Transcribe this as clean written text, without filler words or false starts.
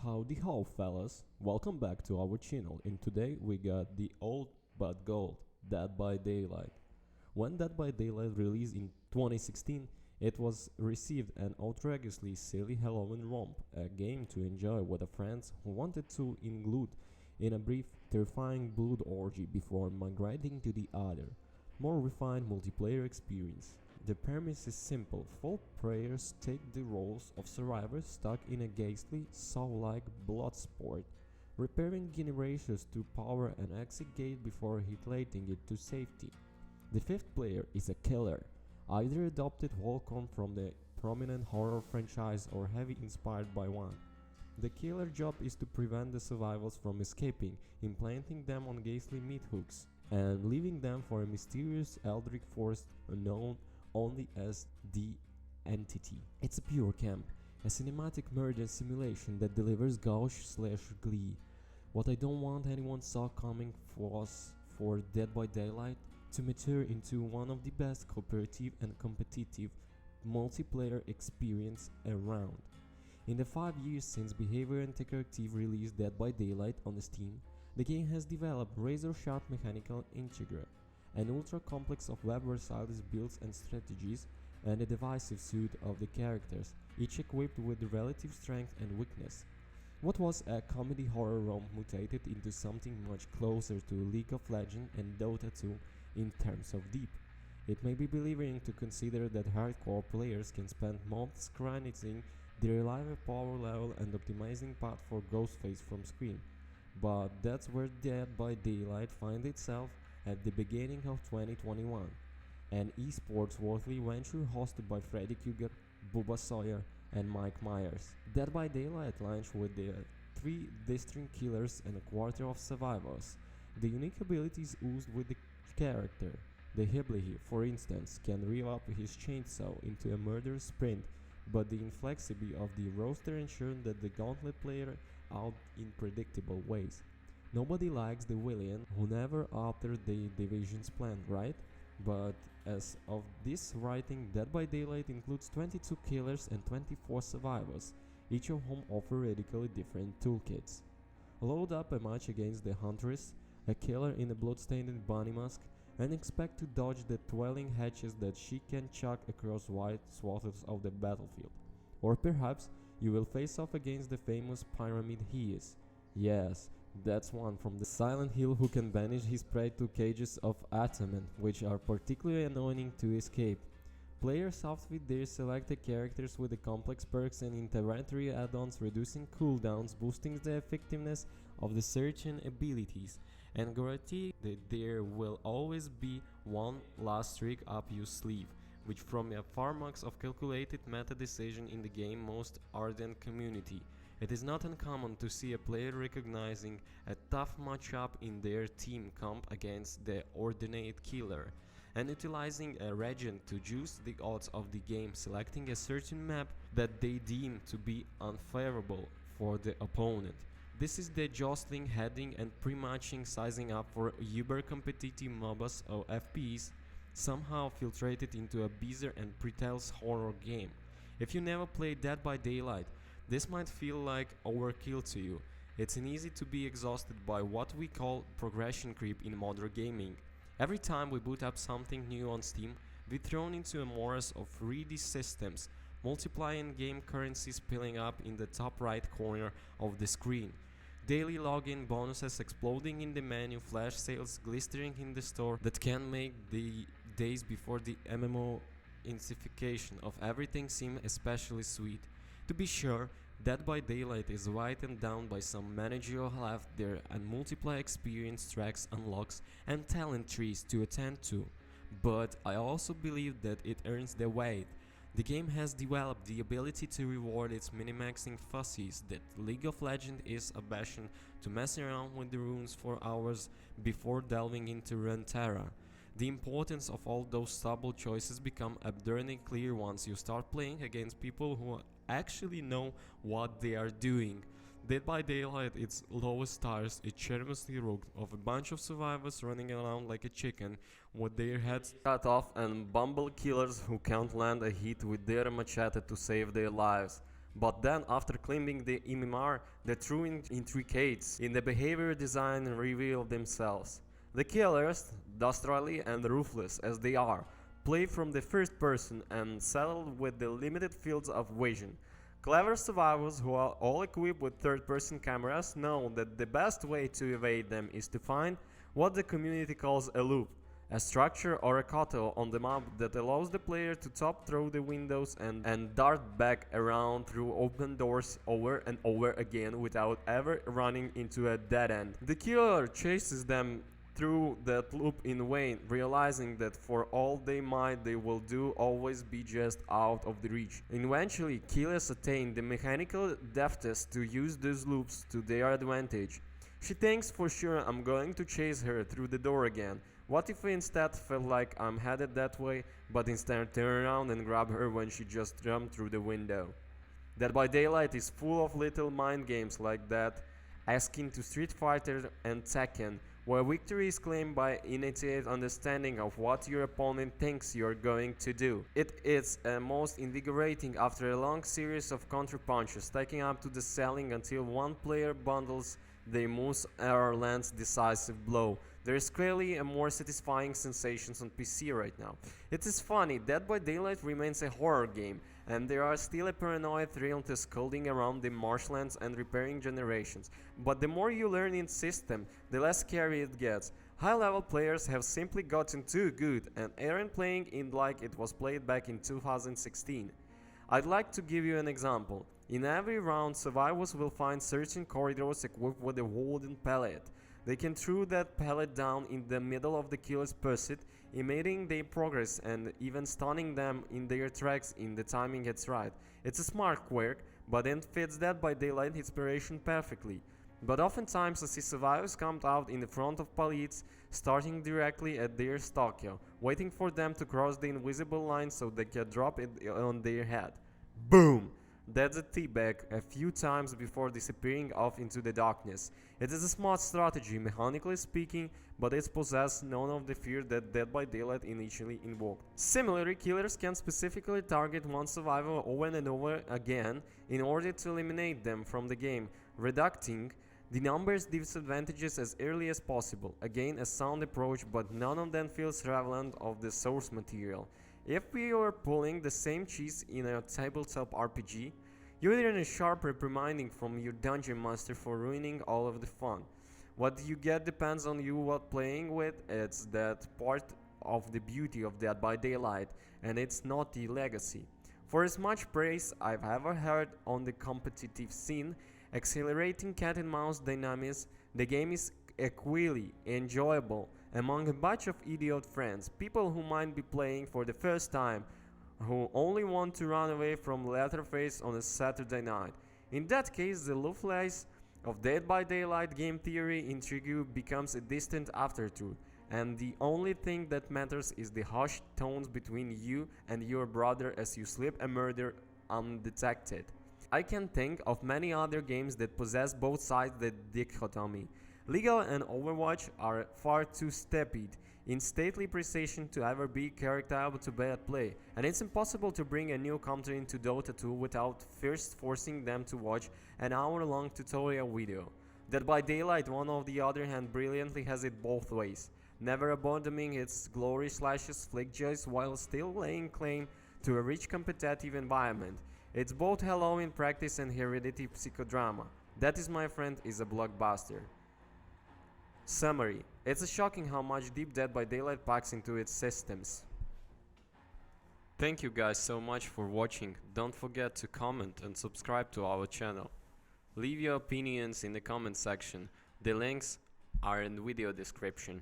Howdy ho fellas, welcome back to our channel and today we got the old but gold Dead by Daylight. When Dead by Daylight released in 2016, it was received an outrageously silly Halloween romp, a game to enjoy with the friends who wanted to include in a brief, terrifying blood orgy before migrating to the other, more refined multiplayer experience. The premise is simple. 4 players take the roles of survivors stuck in a ghastly, saw-like blood sport, repairing generators to power an exit gate before hitlighting it to safety. The 5th player is a killer, either adopted Volcom from the prominent horror franchise or heavily inspired by one. The killer job is to prevent the survivors from escaping, implanting them on ghastly meat hooks, and leaving them for a mysterious eldritch force known only as the Entity. It's a pure camp, a cinematic murder simulation that delivers gauche/glee. What I don't want anyone saw coming was for Dead by Daylight to mature into one of the best cooperative and competitive multiplayer experience around. In the 5 years since Behavior Interactive released Dead by Daylight on Steam, the game has developed razor-sharp mechanical integra, an ultra-complex of web-versatility builds and strategies, and a divisive suite of the characters, each equipped with relative strength and weakness. What was a comedy horror romp mutated into something much closer to League of Legends and Dota 2 in terms of deep. It may be believing to consider that hardcore players can spend months grinding the reliable power level and optimizing path for Ghostface from Scream, but that's where Dead by Daylight finds itself at the beginning of 2021, an esports worthy venture hosted by Freddy Krueger, Bubba Sawyer, and Mike Myers. Dead by Daylight launched with the 3 distinct killers and a quarter of survivors. The unique abilities oozed with the character. The Hibblihi, for instance, can rev up his chainsaw into a murderous sprint, but the inflexibility of the roster ensures that the gauntlet player out in predictable ways. Nobody likes the villain who never altered the division's plan, right? But as of this writing, Dead by Daylight includes 22 killers and 24 survivors, each of whom offer radically different toolkits. Load up a match against the Huntress, a killer in a bloodstained bunny mask, and expect to dodge the twirling hatches that she can chuck across wide swaths of the battlefield. Or perhaps you will face off against the famous Pyramid He is. Yes, that's one from the Silent Hill who can banish his prey to cages of adamant, which are particularly annoying to escape. Players outfit their selected characters with the complex perks and inventory add-ons, reducing cooldowns, boosting the effectiveness of the certain abilities, and guarantee that there will always be one last trick up your sleeve, which from a far marks of calculated meta decision in the game's most ardent community. It is not uncommon to see a player recognizing a tough matchup in their team comp against the ordinate killer, and utilizing a regent to juice the odds of the game, selecting a certain map that they deem to be unfavorable for the opponent. This is the jostling, heading and pre-matching sizing up for uber competitive MOBAs or FPS, somehow filtrated into a bizarre and pretentious horror game. If you never played Dead by Daylight, this might feel like overkill to you. It's easy to be exhausted by what we call progression creep in modern gaming. Every time we boot up something new on Steam, we're thrown into a morass of 3D systems, multiplying game currencies piling up in the top right corner of the screen. Daily login bonuses exploding in the menu, flash sales glistering in the store that can make the days before the MMO intensification of everything seem especially sweet. To be sure, Dead by Daylight is whitened down by some managerial left there and multiplayer experience tracks, unlocks, and talent trees to attend to, but I also believe that it earns the weight. The game has developed the ability to reward its minimaxing fussies that League of Legends is a passion to mess around with the runes for hours before delving into Runeterra. The importance of all those subtle choices become absurdly clear once you start playing against people who actually know what they are doing. Dead by Daylight, its lowest stars, is shamelessly rogue of a bunch of survivors running around like a chicken with their heads cut off and bumble killers who can't land a hit with their machete to save their lives. But then, after climbing the MMR, the true intricacies in the behavior design reveal themselves. The killers, dastardly and ruthless as they are, play from the first person and settle with the limited fields of vision. Clever survivors who are all equipped with third-person cameras know that the best way to evade them is to find what the community calls a loop, a structure or a cutout on the map that allows the player to top through the windows and dart back around through open doors over and over again without ever running into a dead end. The killer chases them through that loop in vain, realizing that for all they might they will do always be just out of the reach. Eventually, killers attain the mechanical deftness to use these loops to their advantage. She thinks for sure I'm going to chase her through the door again. What if I instead felt like I'm headed that way, but instead turn around and grab her when she just jumped through the window? Dead by Daylight is full of little mind games like that, akin to Street Fighter and Tekken, where victory is claimed by innate understanding of what your opponent thinks you're going to do. It is most invigorating after a long series of counter-punches, taking up to the ceiling until one player bundles their moves or lands decisive blow. There is clearly a more satisfying sensation on PC right now. It is funny, Dead by Daylight remains a horror game, and there are still a paranoid thrill to skulking around the marshlands and repairing generations. But the more you learn its system, the less scary it gets. High-level players have simply gotten too good and aren't playing it like it was played back in 2016. I'd like to give you an example. In every round, survivors will find certain corridors equipped with a wooden pallet. They can throw that pallet down in the middle of the killer's pursuit, impeding their progress and even stunning them in their tracks if the timing gets right. It's a smart quirk, but it fits Dead by Daylight inspiration perfectly. But oftentimes I see survivors camped out in the front of pallets, starting directly at their stalker, waiting for them to cross the invisible line so they can drop it on their head. Boom! That's a teabag a few times before disappearing off into the darkness. It is a smart strategy, mechanically speaking, but it possesses none of the fear that Dead by Daylight initially invoked. Similarly, killers can specifically target one survivor over and over again in order to eliminate them from the game, reducing the numbers disadvantages as early as possible. Again, a sound approach, but none of them feels relevant of the source material. If we are pulling the same cheese in a tabletop RPG, you're in a sharp reprimanding from your dungeon master for ruining all of the fun. What you get depends on you what playing with. It's that part of the beauty of Dead by Daylight, and it's not the legacy. For as much praise I've ever heard on the competitive scene, accelerating cat and mouse dynamics, the game is equally enjoyable among a bunch of idiot friends, people who might be playing for the first time, who only want to run away from Leatherface on a Saturday night. In that case, the looflace of Dead by Daylight game theory intrigue becomes a distant afterthought, and the only thing that matters is the hushed tones between you and your brother as you slip a murder undetected. I can think of many other games that possess both sides the dichotomy. Legal and Overwatch are far too stupid in stately precision to ever be characterable to bad play, and it's impossible to bring a new counter into Dota 2 without first forcing them to watch an hour-long tutorial video. Dead by Daylight, on the other hand, brilliantly has it both ways, never abandoning its glory slashes flick joys while still laying claim to a rich competitive environment. It's both Halloween practice and heredity psychodrama. That, is my friend, is a blockbuster. Summary: it's shocking how much deep Dead by Daylight packs into its systems. Thank you guys so much for watching. Don't forget to comment and subscribe to our channel. Leave your opinions in the comment section. The links are in the video description.